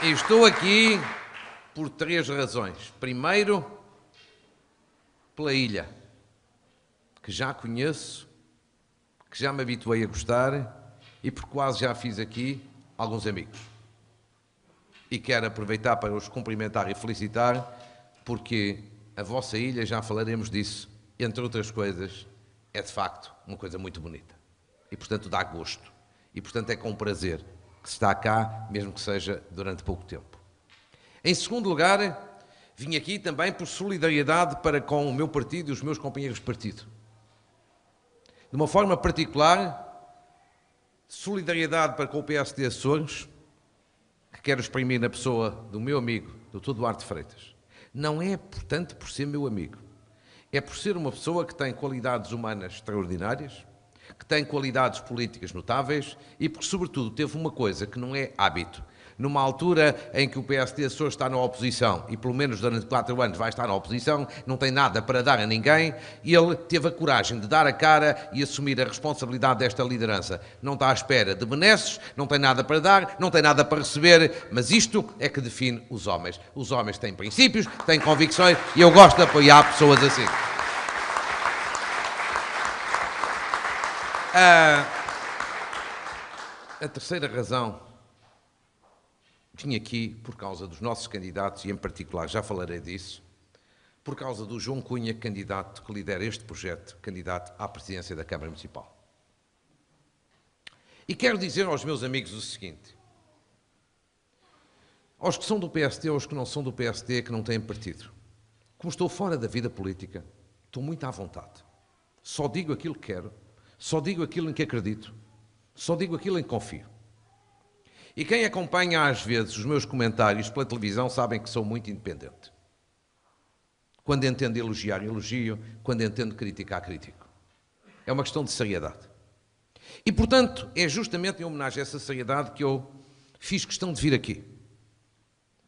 E estou aqui por 3 razões. Primeiro, pela ilha, que já conheço, que já me habituei a gostar e por quase já fiz aqui alguns amigos. E quero aproveitar para os cumprimentar e felicitar, porque a vossa ilha, já falaremos disso, entre outras coisas, é de facto uma coisa muito bonita. E portanto dá gosto. E portanto é com prazer que se está cá, mesmo que seja durante pouco tempo. Em segundo lugar, vim aqui também por solidariedade para com o meu partido e os meus companheiros de partido. De uma forma particular, solidariedade para com o PSD Açores, que quero exprimir na pessoa do meu amigo, Dr. Duarte Freitas. Não é, portanto, por ser meu amigo. É por ser uma pessoa que tem qualidades humanas extraordinárias, que tem qualidades políticas notáveis e porque, sobretudo, teve uma coisa que não é hábito. Numa altura em que o PSD Açores está na oposição, e pelo menos durante 4 anos vai estar na oposição, não tem nada para dar a ninguém, ele teve a coragem de dar a cara e assumir a responsabilidade desta liderança. Não está à espera de benesses, não tem nada para dar, não tem nada para receber, mas isto é que define os homens. Os homens têm princípios, têm convicções e eu gosto de apoiar pessoas assim. A terceira razão, vim aqui por causa dos nossos candidatos e, em particular, já falarei disso, por causa do João Cunha, candidato que lidera este projeto, candidato à presidência da Câmara Municipal. E quero dizer aos meus amigos o seguinte, aos que são do PSD, aos que não são do PSD, que não têm partido. Como estou fora da vida política, estou muito à vontade. Só digo aquilo que quero, só digo aquilo em que acredito, só digo aquilo em que confio. E quem acompanha às vezes os meus comentários pela televisão sabem que sou muito independente. Quando entendo elogiar, elogio. Quando entendo criticar, critico. É uma questão de seriedade. E, portanto, é justamente em homenagem a essa seriedade que eu fiz questão de vir aqui.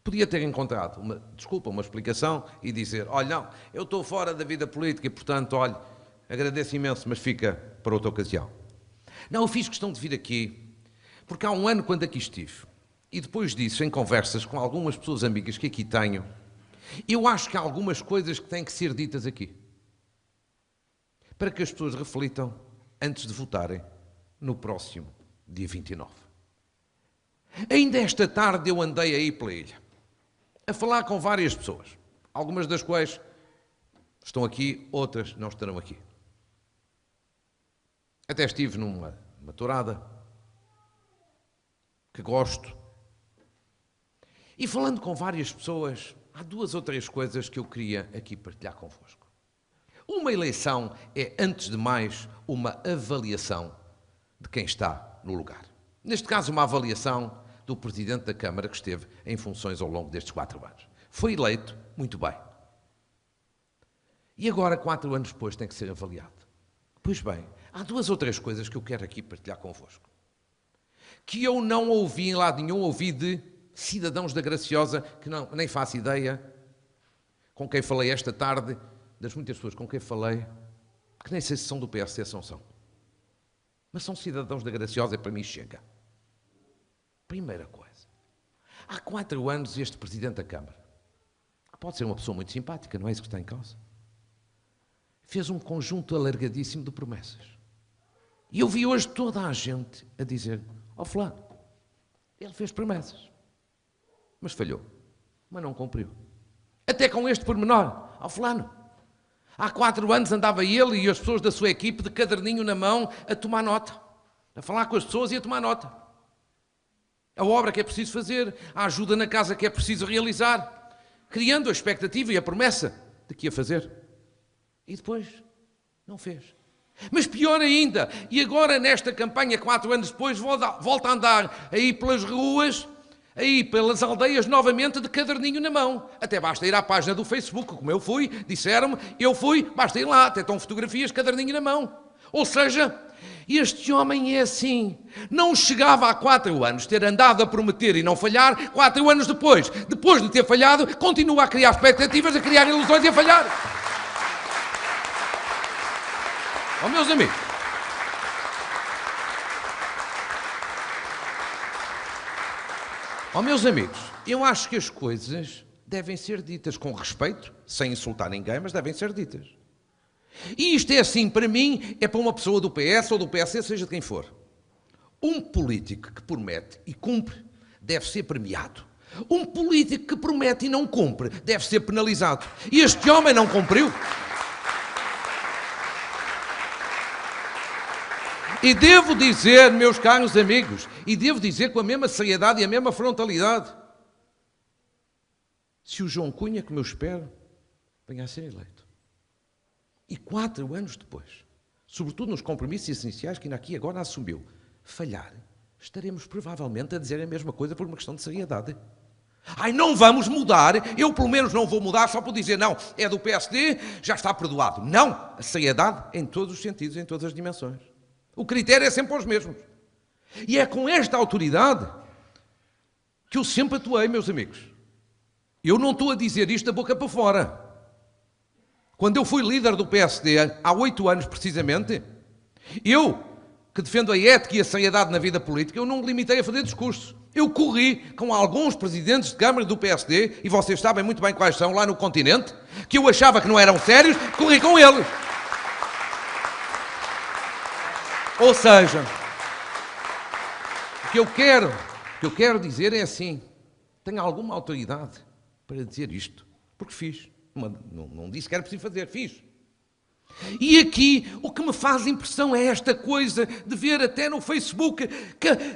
Podia ter encontrado uma explicação e dizer, olha, não, eu estou fora da vida política e, portanto, olha, agradeço imenso, mas fica para outra ocasião. Não, eu fiz questão de vir aqui porque há um ano, quando aqui estive, e depois disso, em conversas com algumas pessoas amigas que aqui tenho, eu acho que há algumas coisas que têm que ser ditas aqui, para que as pessoas reflitam antes de votarem no próximo dia 29. Ainda esta tarde eu andei aí pela ilha, a falar com várias pessoas, algumas das quais estão aqui, outras não estarão aqui. Até estive numa tourada, que gosto. E falando com várias pessoas, há 2 ou 3 coisas que eu queria aqui partilhar convosco. Uma eleição é, antes de mais, uma avaliação de quem está no lugar. Neste caso, uma avaliação do Presidente da Câmara que esteve em funções ao longo destes 4 anos. Foi eleito muito bem. E agora, 4 anos depois, tem que ser avaliado. Pois bem, há 2 ou 3 coisas que eu quero aqui partilhar convosco. Que eu não ouvi em lado nenhum, ouvi de cidadãos da Graciosa, que não, nem faço ideia, com quem falei esta tarde, das muitas pessoas com quem falei, que nem sei se são do PSD, se não são. Mas são cidadãos da Graciosa e para mim chega. Primeira coisa. Há 4 anos este Presidente da Câmara, que pode ser uma pessoa muito simpática, não é isso que está em causa, fez um conjunto alargadíssimo de promessas. E eu vi hoje toda a gente a dizer, ó fulano, ele fez promessas, mas falhou, mas não cumpriu. Até com este pormenor, ó fulano, há 4 anos andava ele e as pessoas da sua equipe de caderninho na mão a tomar nota, a falar com as pessoas e a tomar nota. A obra que é preciso fazer, a ajuda na casa que é preciso realizar, criando a expectativa e a promessa de que ia fazer. E depois, não fez. Mas pior ainda, e agora nesta campanha, 4 anos depois, volta a andar aí pelas ruas, aí pelas aldeias, novamente de caderninho na mão. Até basta ir à página do Facebook, como eu fui, disseram-me, eu fui, basta ir lá, até estão fotografias, caderninho na mão. Ou seja, este homem é assim. Não chegava há 4 anos ter andado a prometer e não falhar, 4 anos depois de ter falhado, continua a criar expectativas, a criar ilusões e a falhar. Ó, meus amigos, Ó, meus amigos, eu acho que as coisas devem ser ditas com respeito, sem insultar ninguém, mas devem ser ditas. E isto é assim, para mim, é para uma pessoa do PS ou do PSD, seja de quem for. Um político que promete e cumpre deve ser premiado. Um político que promete e não cumpre deve ser penalizado. E este homem não cumpriu. E devo dizer, meus caros amigos, e devo dizer com a mesma seriedade e a mesma frontalidade, se o João Cunha, como eu espero, venha a ser eleito, e 4 anos depois, sobretudo nos compromissos essenciais que ainda aqui agora assumiu, falhar, estaremos provavelmente a dizer a mesma coisa por uma questão de seriedade. Ai, não vamos mudar, eu pelo menos não vou mudar só por dizer não, é do PSD, já está perdoado. Não, a seriedade em todos os sentidos, em todas as dimensões. O critério é sempre os mesmos. E é com esta autoridade que eu sempre atuei, meus amigos. Eu não estou a dizer isto da boca para fora. Quando eu fui líder do PSD, há 8 anos precisamente, eu, que defendo a ética e a seriedade na vida política, eu não me limitei a fazer discursos. Eu corri com alguns presidentes de Câmara do PSD, e vocês sabem muito bem quais são, lá no continente, que eu achava que não eram sérios, corri com eles. Ou seja, o que eu quero dizer é assim, tenho alguma autoridade para dizer isto, porque fiz. Não disse que era preciso fazer, fiz. E aqui o que me faz impressão é esta coisa de ver até no Facebook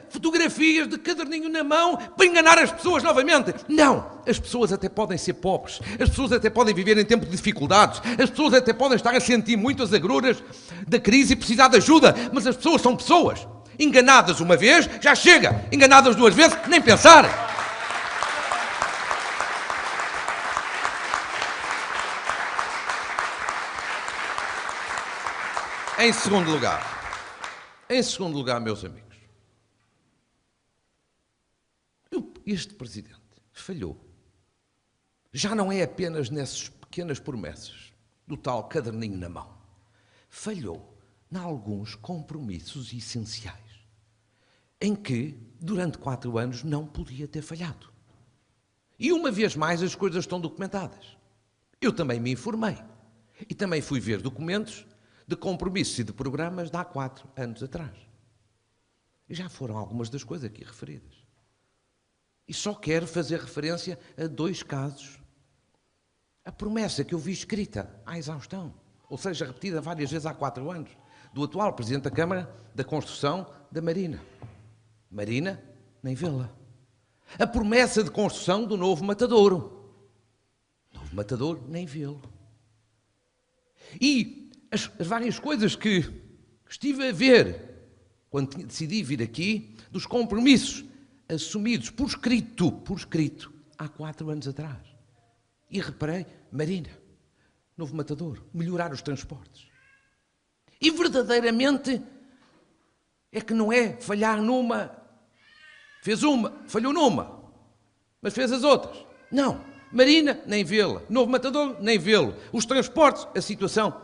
fotografias de caderninho na mão para enganar as pessoas novamente. Não, as pessoas até podem ser pobres, as pessoas até podem viver em tempos de dificuldades, as pessoas até podem estar a sentir muitas agruras da crise e precisar de ajuda, mas as pessoas são pessoas. Enganadas uma vez, já chega. Enganadas 2 vezes, nem pensar. Em segundo lugar, meus amigos, este presidente falhou. Já não é apenas nessas pequenas promessas do tal caderninho na mão. Falhou em alguns compromissos essenciais, em que, durante 4 anos, não podia ter falhado. E, uma vez mais, as coisas estão documentadas. Eu também me informei. E também fui ver documentos de compromissos e de programas de há 4 anos atrás. E já foram algumas das coisas aqui referidas. E só quero fazer referência a 2 casos. A promessa que eu vi escrita à exaustão, ou seja, repetida várias vezes há 4 anos, do atual Presidente da Câmara, da construção da Marina. Marina, nem vê-la. A promessa de construção do novo Matadouro. Novo Matadouro, nem vê-lo. E as várias coisas que estive a ver quando decidi vir aqui, dos compromissos assumidos por escrito, há 4 anos atrás. E reparei, Marina, novo Matadouro, melhorar os transportes. E verdadeiramente é que não é falhar numa, fez uma, falhou numa, mas fez as outras. Não, Marina, nem vê-la. Novo Matadouro, nem vê-lo. Os transportes, a situação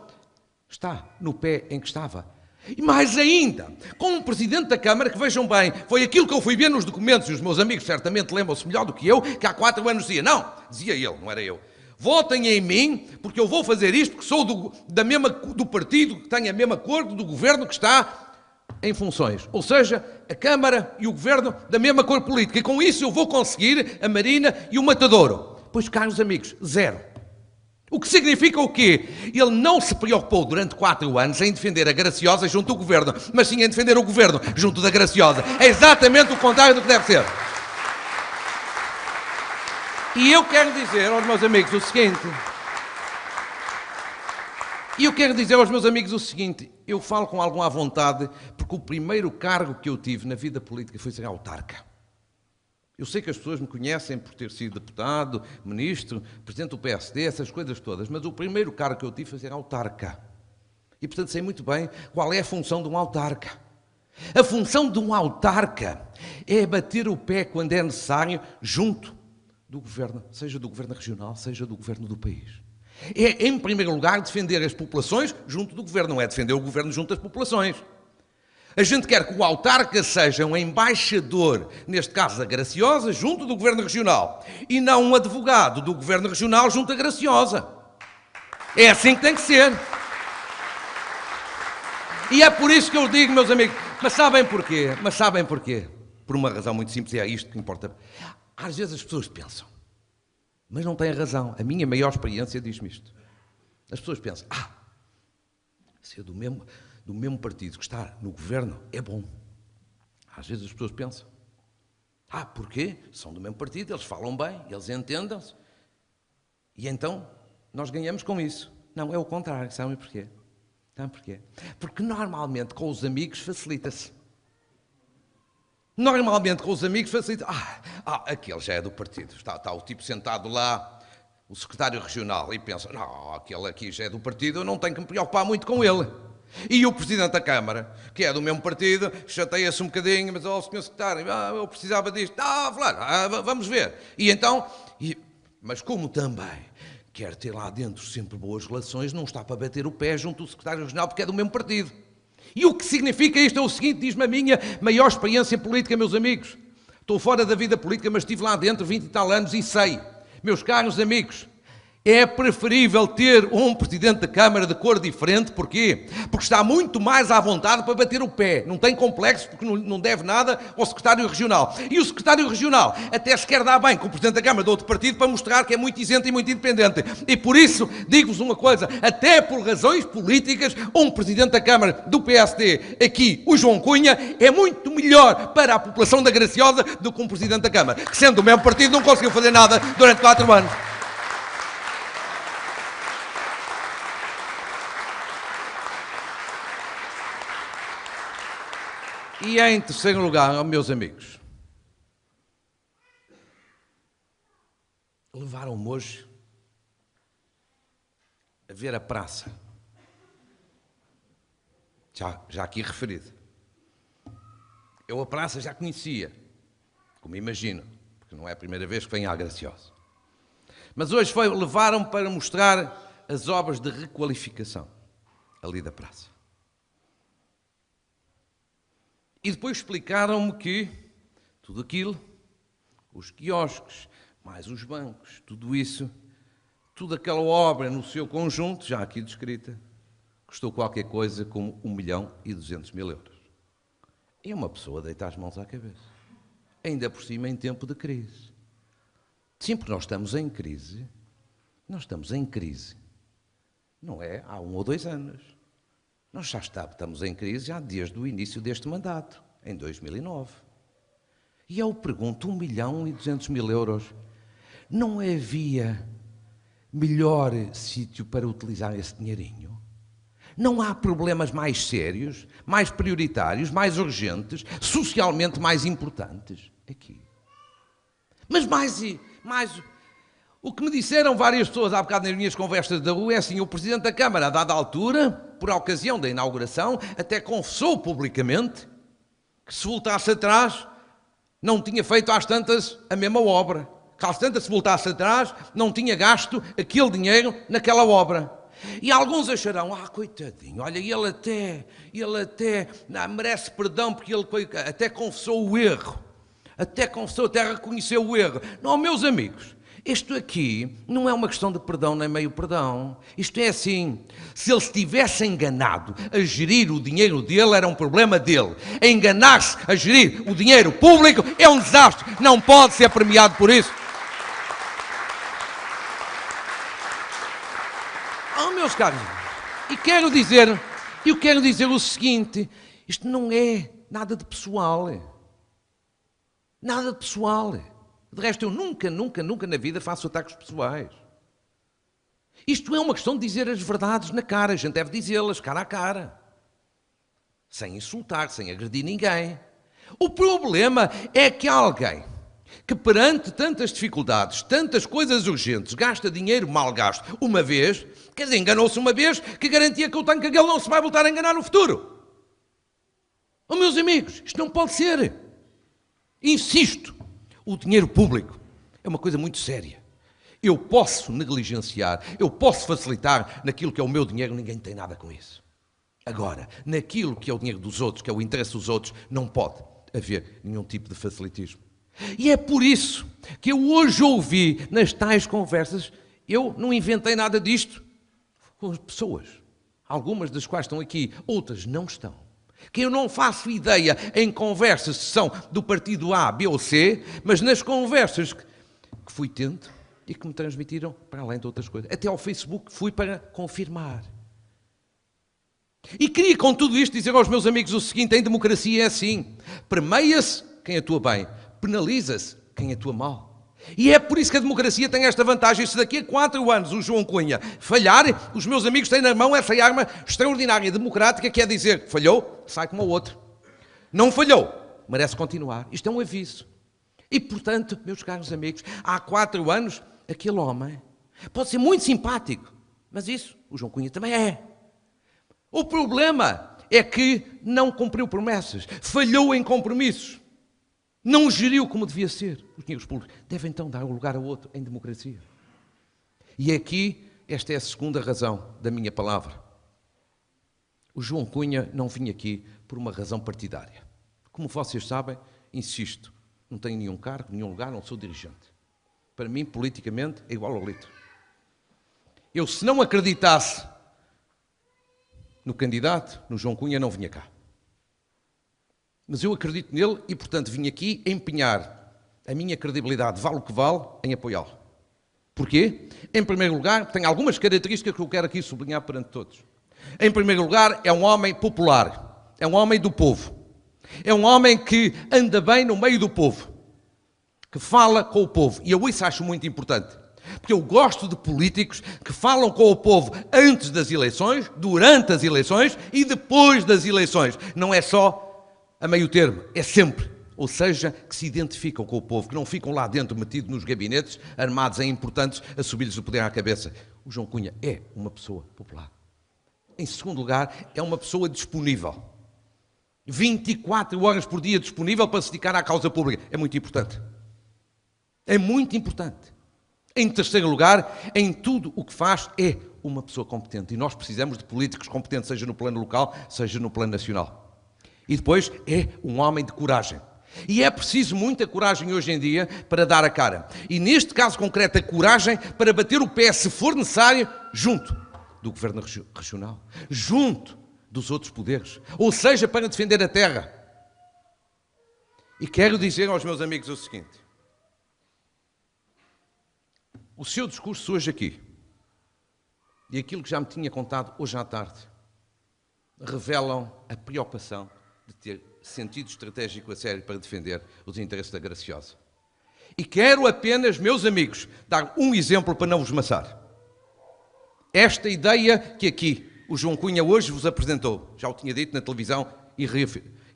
está no pé em que estava. E mais ainda, com um Presidente da Câmara que, vejam bem, foi aquilo que eu fui ver nos documentos, e os meus amigos certamente lembram-se melhor do que eu, que há 4 anos dizia, não, dizia ele, não era eu, votem em mim, porque eu vou fazer isto, porque sou do partido que tem a mesma cor do governo que está em funções. Ou seja, a Câmara e o Governo da mesma cor política. E com isso eu vou conseguir a Marina e o Matadouro. Pois, caros amigos, 0. O que significa o quê? Ele não se preocupou durante 4 anos em defender a Graciosa junto do Governo, mas sim em defender o Governo junto da Graciosa. É exatamente o contrário do que deve ser. E eu quero dizer aos meus amigos o seguinte, eu falo com alguma vontade, porque o primeiro cargo que eu tive na vida política foi ser autarca. Eu sei que as pessoas me conhecem por ter sido deputado, ministro, presidente do PSD, essas coisas todas, mas o primeiro cargo que eu tive foi ser autarca. E, portanto, sei muito bem qual é a função de um autarca. A função de um autarca é bater o pé quando é necessário junto do governo, seja do governo regional, seja do governo do país. É, em primeiro lugar, defender as populações junto do governo, não é defender o governo junto das populações. A gente quer que o autarca seja um embaixador, neste caso da Graciosa, junto do Governo Regional, e não um advogado do Governo Regional junto à Graciosa. É assim que tem que ser. E é por isso que eu digo, meus amigos, mas sabem porquê? Por uma razão muito simples, e é isto que importa. Às vezes as pessoas pensam, mas não têm razão. A minha maior experiência diz-me isto. As pessoas pensam, ser do mesmo partido que está no governo é bom. Às vezes as pessoas pensam, porquê? São do mesmo partido, eles falam bem, eles entendem-se. E então nós ganhamos com isso. Não, é o contrário, sabem porquê? Porque normalmente com os amigos facilita-se. Aquele já é do partido. Está o tipo sentado lá, o secretário regional, e pensa, não, aquele aqui já é do partido, eu não tenho que me preocupar muito com ele. E o presidente da Câmara, que é do mesmo partido, chateia-se um bocadinho, mas, senhor secretário, eu precisava disto. Vamos ver. E então, mas como também quer ter lá dentro sempre boas relações, não está para bater o pé junto do secretário regional, porque é do mesmo partido. E o que significa isto é o seguinte, diz-me a minha maior experiência política, meus amigos. Estou fora da vida política, mas estive lá dentro 20 e tal anos e sei, meus caros amigos, é preferível ter um presidente da Câmara de cor diferente. Porquê? Porque está muito mais à vontade para bater o pé. Não tem complexo, porque não deve nada ao secretário regional. E o secretário regional até se quer dar bem com o presidente da Câmara de outro partido para mostrar que é muito isento e muito independente. E por isso, digo-vos uma coisa, até por razões políticas, um presidente da Câmara do PSD, aqui, o João Cunha, é muito melhor para a população da Graciosa do que um presidente da Câmara, que sendo do mesmo partido não conseguiu fazer nada durante 4 anos. E em terceiro lugar, meus amigos, levaram-me hoje a ver a praça, já aqui referido. Eu a praça já conhecia, como imagino, porque não é a primeira vez que venho à Graciosa. Mas hoje levaram-me para mostrar as obras de requalificação ali da praça. E depois explicaram-me que tudo aquilo, os quiosques, mais os bancos, tudo isso, toda aquela obra no seu conjunto, já aqui descrita, custou qualquer coisa como 1.200.000 euros. E uma pessoa deita as mãos à cabeça. Ainda por cima em tempo de crise. Sim, porque nós estamos em crise. Não é há 1 ou 2 anos. Nós já estamos em crise já desde o início deste mandato, em 2009. E eu pergunto, 1.200.000 euros, não havia melhor sítio para utilizar esse dinheirinho? Não há problemas mais sérios, mais prioritários, mais urgentes, socialmente mais importantes aqui? Mas mais o que me disseram várias pessoas há bocado nas minhas conversas da rua é assim, o Presidente da Câmara, a dada altura, por ocasião da inauguração, até confessou publicamente que se voltasse atrás, não tinha feito às tantas a mesma obra. Que às tantas, se voltasse atrás, não tinha gasto aquele dinheiro naquela obra. E alguns acharão, coitadinho, olha, ele até merece perdão porque ele até confessou o erro. Até reconheceu o erro. Não, meus amigos, isto aqui não é uma questão de perdão nem meio perdão. Isto é assim, se ele se tivesse enganado a gerir o dinheiro dele, era um problema dele. Enganar-se a gerir o dinheiro público é um desastre. Não pode ser premiado por isso. Meus caros, eu quero dizer o seguinte, isto não é nada de pessoal. Nada de pessoal. De resto, eu nunca na vida faço ataques pessoais. Isto é uma questão de dizer as verdades na cara. A gente deve dizê-las cara a cara. Sem insultar, sem agredir ninguém. O problema é que alguém que perante tantas dificuldades, tantas coisas urgentes, gasta dinheiro mal gasto uma vez, quer dizer, enganou-se uma vez, que garantia que eu tenho que aquele não se vai voltar a enganar no futuro? Oh, meus amigos, isto não pode ser. Insisto, o dinheiro público é uma coisa muito séria. Eu posso negligenciar, eu posso facilitar naquilo que é o meu dinheiro, ninguém tem nada com isso. Agora, naquilo que é o dinheiro dos outros, que é o interesse dos outros, não pode haver nenhum tipo de facilitismo. E é por isso que eu hoje ouvi nas tais conversas, eu não inventei nada disto, com as pessoas, algumas das quais estão aqui, outras não estão, que eu não faço ideia em conversas se são do partido A, B ou C, mas nas conversas que fui tendo e que me transmitiram, para além de outras coisas, até ao Facebook fui para confirmar. E queria com tudo isto dizer aos meus amigos o seguinte: em democracia é assim, premia-se quem atua bem, penaliza-se quem atua mal. E é por isso que a democracia tem esta vantagem. Se daqui a 4 anos o João Cunha falhar, os meus amigos têm na mão essa arma extraordinária, democrática, que é dizer: falhou, sai como o outro. Não falhou, merece continuar. Isto é um aviso. E, portanto, meus caros amigos, há 4 anos, aquele homem pode ser muito simpático, mas isso o João Cunha também é. O problema é que não cumpriu promessas, falhou em compromissos. Não geriu como devia ser. Os dinheiros públicos devem então dar um lugar a outro em democracia. E aqui, esta é a segunda razão da minha palavra. O João Cunha não vinha aqui por uma razão partidária. Como vocês sabem, insisto, não tenho nenhum cargo, nenhum lugar, não sou dirigente. Para mim, politicamente, é igual ao litro. Eu, se não acreditasse no candidato, no João Cunha, não vinha cá. Mas eu acredito nele e, portanto, vim aqui empenhar a minha credibilidade, vale o que vale, em apoiá-lo. Porquê? Em primeiro lugar, tem algumas características que eu quero aqui sublinhar perante todos. Em primeiro lugar, é um homem popular, é um homem do povo, é um homem que anda bem no meio do povo, que fala com o povo. E eu isso acho muito importante, porque eu gosto de políticos que falam com o povo antes das eleições, durante as eleições e depois das eleições. Não é só a meio termo, é sempre. Ou seja, que se identificam com o povo, que não ficam lá dentro metidos nos gabinetes, armados em importantes, a subir-lhes o poder à cabeça. O João Cunha é uma pessoa popular. Em segundo lugar, é uma pessoa disponível. 24 horas por dia disponível para se dedicar à causa pública. É muito importante. É muito importante. Em terceiro lugar, em tudo o que faz, é uma pessoa competente. E nós precisamos de políticos competentes, seja no plano local, seja no plano nacional. E depois é um homem de coragem. E é preciso muita coragem hoje em dia para dar a cara. E neste caso concreto, a coragem para bater o pé, se for necessário, junto do Governo Regional, junto dos outros poderes. Ou seja, para defender a terra. E quero dizer aos meus amigos o seguinte: o seu discurso hoje aqui, e aquilo que já me tinha contado hoje à tarde, revelam a preocupação de ter sentido estratégico a sério para defender os interesses da Graciosa. E quero apenas, meus amigos, dar um exemplo para não vos maçar. Esta ideia que aqui o João Cunha hoje vos apresentou, já o tinha dito na televisão e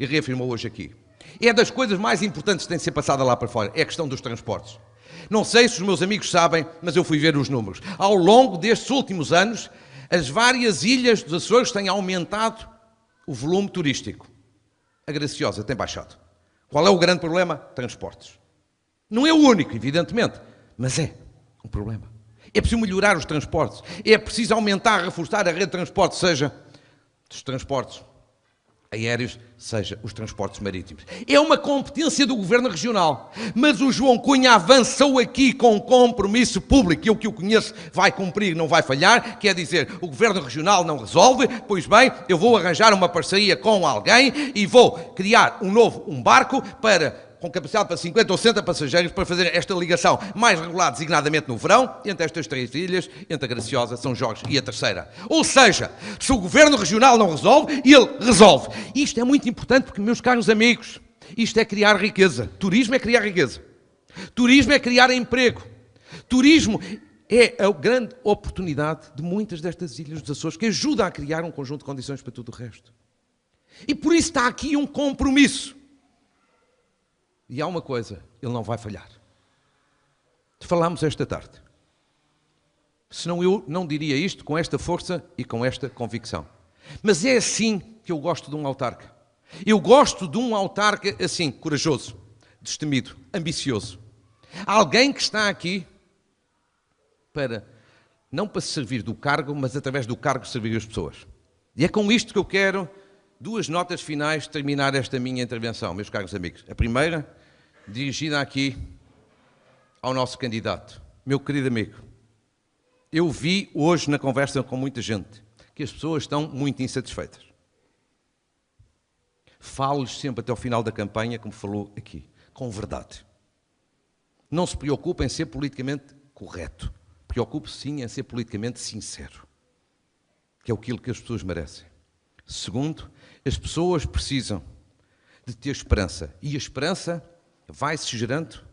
reafirmou hoje aqui. É das coisas mais importantes que tem de ser passada lá para fora, é a questão dos transportes. Não sei se os meus amigos sabem, mas eu fui ver os números. Ao longo destes últimos anos, as várias ilhas dos Açores têm aumentado o volume turístico. A Graciosa tem baixado. Qual é o grande problema? Transportes. Não é o único, evidentemente, mas é um problema. É preciso melhorar os transportes. É preciso aumentar, reforçar a rede de transportes, seja dos transportes aéreos, seja os transportes marítimos. É uma competência do Governo Regional. Mas o João Cunha avançou aqui com um compromisso público, e eu que o conheço vai cumprir, não vai falhar, quer dizer, o Governo Regional não resolve, pois bem, eu vou arranjar uma parceria com alguém e vou criar um barco com capacidade para 50 ou 60 passageiros para fazer esta ligação mais regular, designadamente no verão, entre estas 3 ilhas, entre a Graciosa, São Jorge e a terceira. Ou seja, se o Governo Regional não resolve, ele resolve. Isto é muito importante porque, meus caros amigos, isto é criar riqueza. Turismo é criar riqueza. Turismo é criar emprego. Turismo é a grande oportunidade de muitas destas ilhas dos Açores, que ajuda a criar um conjunto de condições para tudo o resto. E por isso está aqui um compromisso. E há uma coisa, ele não vai falhar. Falámos esta tarde. Senão eu não diria isto com esta força e com esta convicção. Mas é assim que eu gosto de um autarca. Eu gosto de um autarca assim, corajoso, destemido, ambicioso. Alguém que está aqui não para se servir do cargo, mas através do cargo servir as pessoas. E é com isto que eu quero, duas notas finais, terminar esta minha intervenção, meus caros amigos. A primeira, dirigida aqui ao nosso candidato. Meu querido amigo, eu vi hoje na conversa com muita gente que as pessoas estão muito insatisfeitas. Falo-lhes sempre até ao final da campanha, como falou aqui, com verdade. Não se preocupe em ser politicamente correto. Preocupe-se sim em ser politicamente sincero, que é aquilo que as pessoas merecem. Segundo, as pessoas precisam de ter esperança. E a esperança vai-se gerando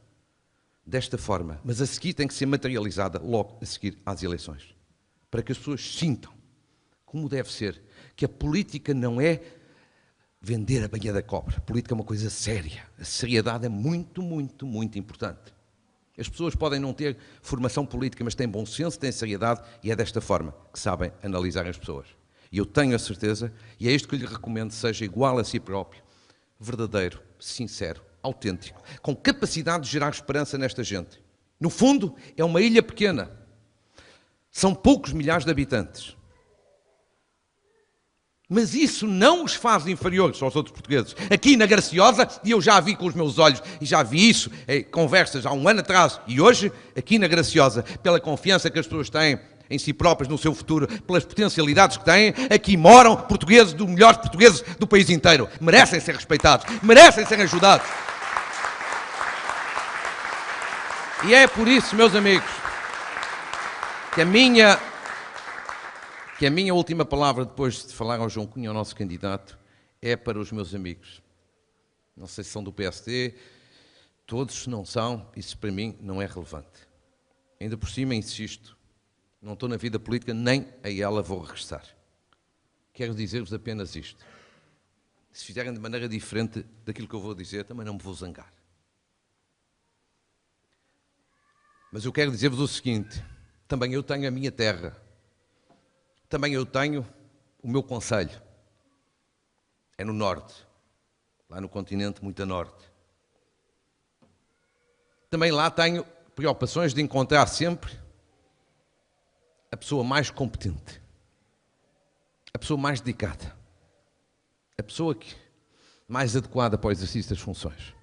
desta forma. Mas a seguir tem que ser materializada logo a seguir às eleições. Para que as pessoas sintam, como deve ser, que a política não é vender a banha da cobra. A política é uma coisa séria. A seriedade é muito, muito, muito importante. As pessoas podem não ter formação política, mas têm bom senso, têm seriedade e é desta forma que sabem analisar as pessoas. E eu tenho a certeza, e é isto que lhe recomendo, seja igual a si próprio, verdadeiro, sincero, autêntico, com capacidade de gerar esperança nesta gente. No fundo, é uma ilha pequena. São poucos milhares de habitantes. Mas isso não os faz inferiores aos outros portugueses. Aqui na Graciosa, e eu já vi com os meus olhos, e já vi isso em conversas há um ano atrás, e hoje, aqui na Graciosa, pela confiança que as pessoas têm em si próprias, no seu futuro, pelas potencialidades que têm, aqui moram portugueses dos melhores portugueses do país inteiro. Merecem ser respeitados, merecem ser ajudados. E é por isso, meus amigos, que a minha última palavra, depois de falar ao João Cunha, ao nosso candidato, é para os meus amigos. Não sei se são do PSD, todos se não são, isso para mim não é relevante. Ainda por cima, insisto, não estou na vida política, nem a ela vou regressar. Quero dizer-vos apenas isto. Se fizerem de maneira diferente daquilo que eu vou dizer, também não me vou zangar. Mas eu quero dizer-vos o seguinte, também eu tenho a minha terra. Também eu tenho o meu concelho. É no norte, lá no continente muito a norte. Também lá tenho preocupações de encontrar sempre a pessoa mais competente, a pessoa mais dedicada, a pessoa mais adequada para o exercício das funções.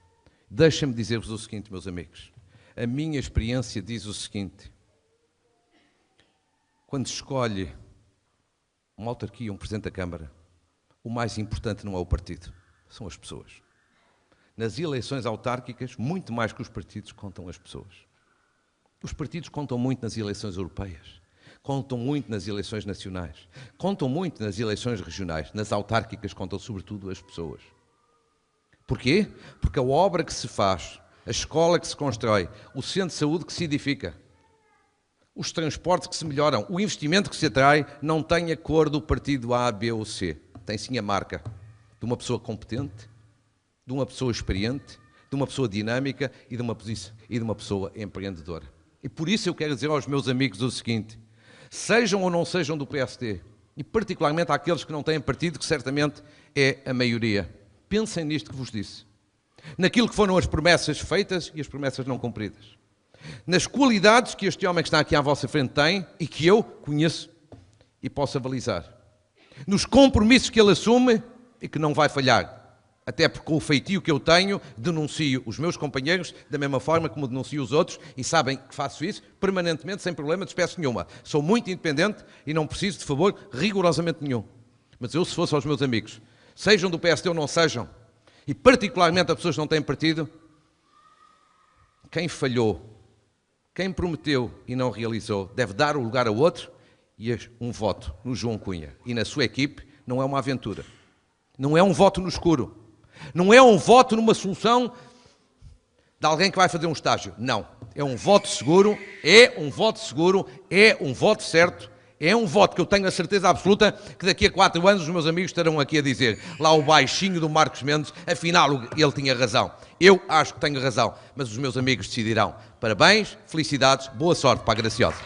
Deixem-me dizer-vos o seguinte, meus amigos. A minha experiência diz o seguinte. Quando se escolhe uma autarquia, um Presidente da Câmara, o mais importante não é o partido, são as pessoas. Nas eleições autárquicas, muito mais que os partidos, contam as pessoas. Os partidos contam muito nas eleições europeias, contam muito nas eleições nacionais, contam muito nas eleições regionais, nas autárquicas contam sobretudo as pessoas. Porquê? Porque a obra que se faz, a escola que se constrói, o centro de saúde que se edifica, os transportes que se melhoram, o investimento que se atrai, não tem a cor do partido A, B ou C. Tem sim a marca de uma pessoa competente, de uma pessoa experiente, de uma pessoa dinâmica e de uma pessoa empreendedora. E por isso eu quero dizer aos meus amigos o seguinte, sejam ou não sejam do PSD, e particularmente àqueles que não têm partido, que certamente é a maioria, pensem nisto que vos disse, naquilo que foram as promessas feitas e as promessas não cumpridas. Nas qualidades que este homem que está aqui à vossa frente tem e que eu conheço e posso avalizar. Nos compromissos que ele assume e que não vai falhar. Até porque com o feitio que eu tenho, denuncio os meus companheiros da mesma forma como denuncio os outros e sabem que faço isso permanentemente, sem problema de espécie nenhuma. Sou muito independente e não preciso de favor rigorosamente nenhum. Mas eu, se fosse aos meus amigos, sejam do PSD ou não sejam, e particularmente as pessoas que não têm partido, quem falhou, quem prometeu e não realizou, deve dar o lugar a outro e um voto no João Cunha e na sua equipe não é uma aventura. Não é um voto no escuro. Não é um voto numa solução de alguém que vai fazer um estágio. Não. É um voto seguro, é um voto seguro, é um voto certo, é um voto que eu tenho a certeza absoluta que daqui a 4 anos os meus amigos estarão aqui a dizer lá o baixinho do Marcos Mendes, afinal ele tinha razão. Eu acho que tenho razão, mas os meus amigos decidirão. Parabéns, felicidades, boa sorte para a Graciosa.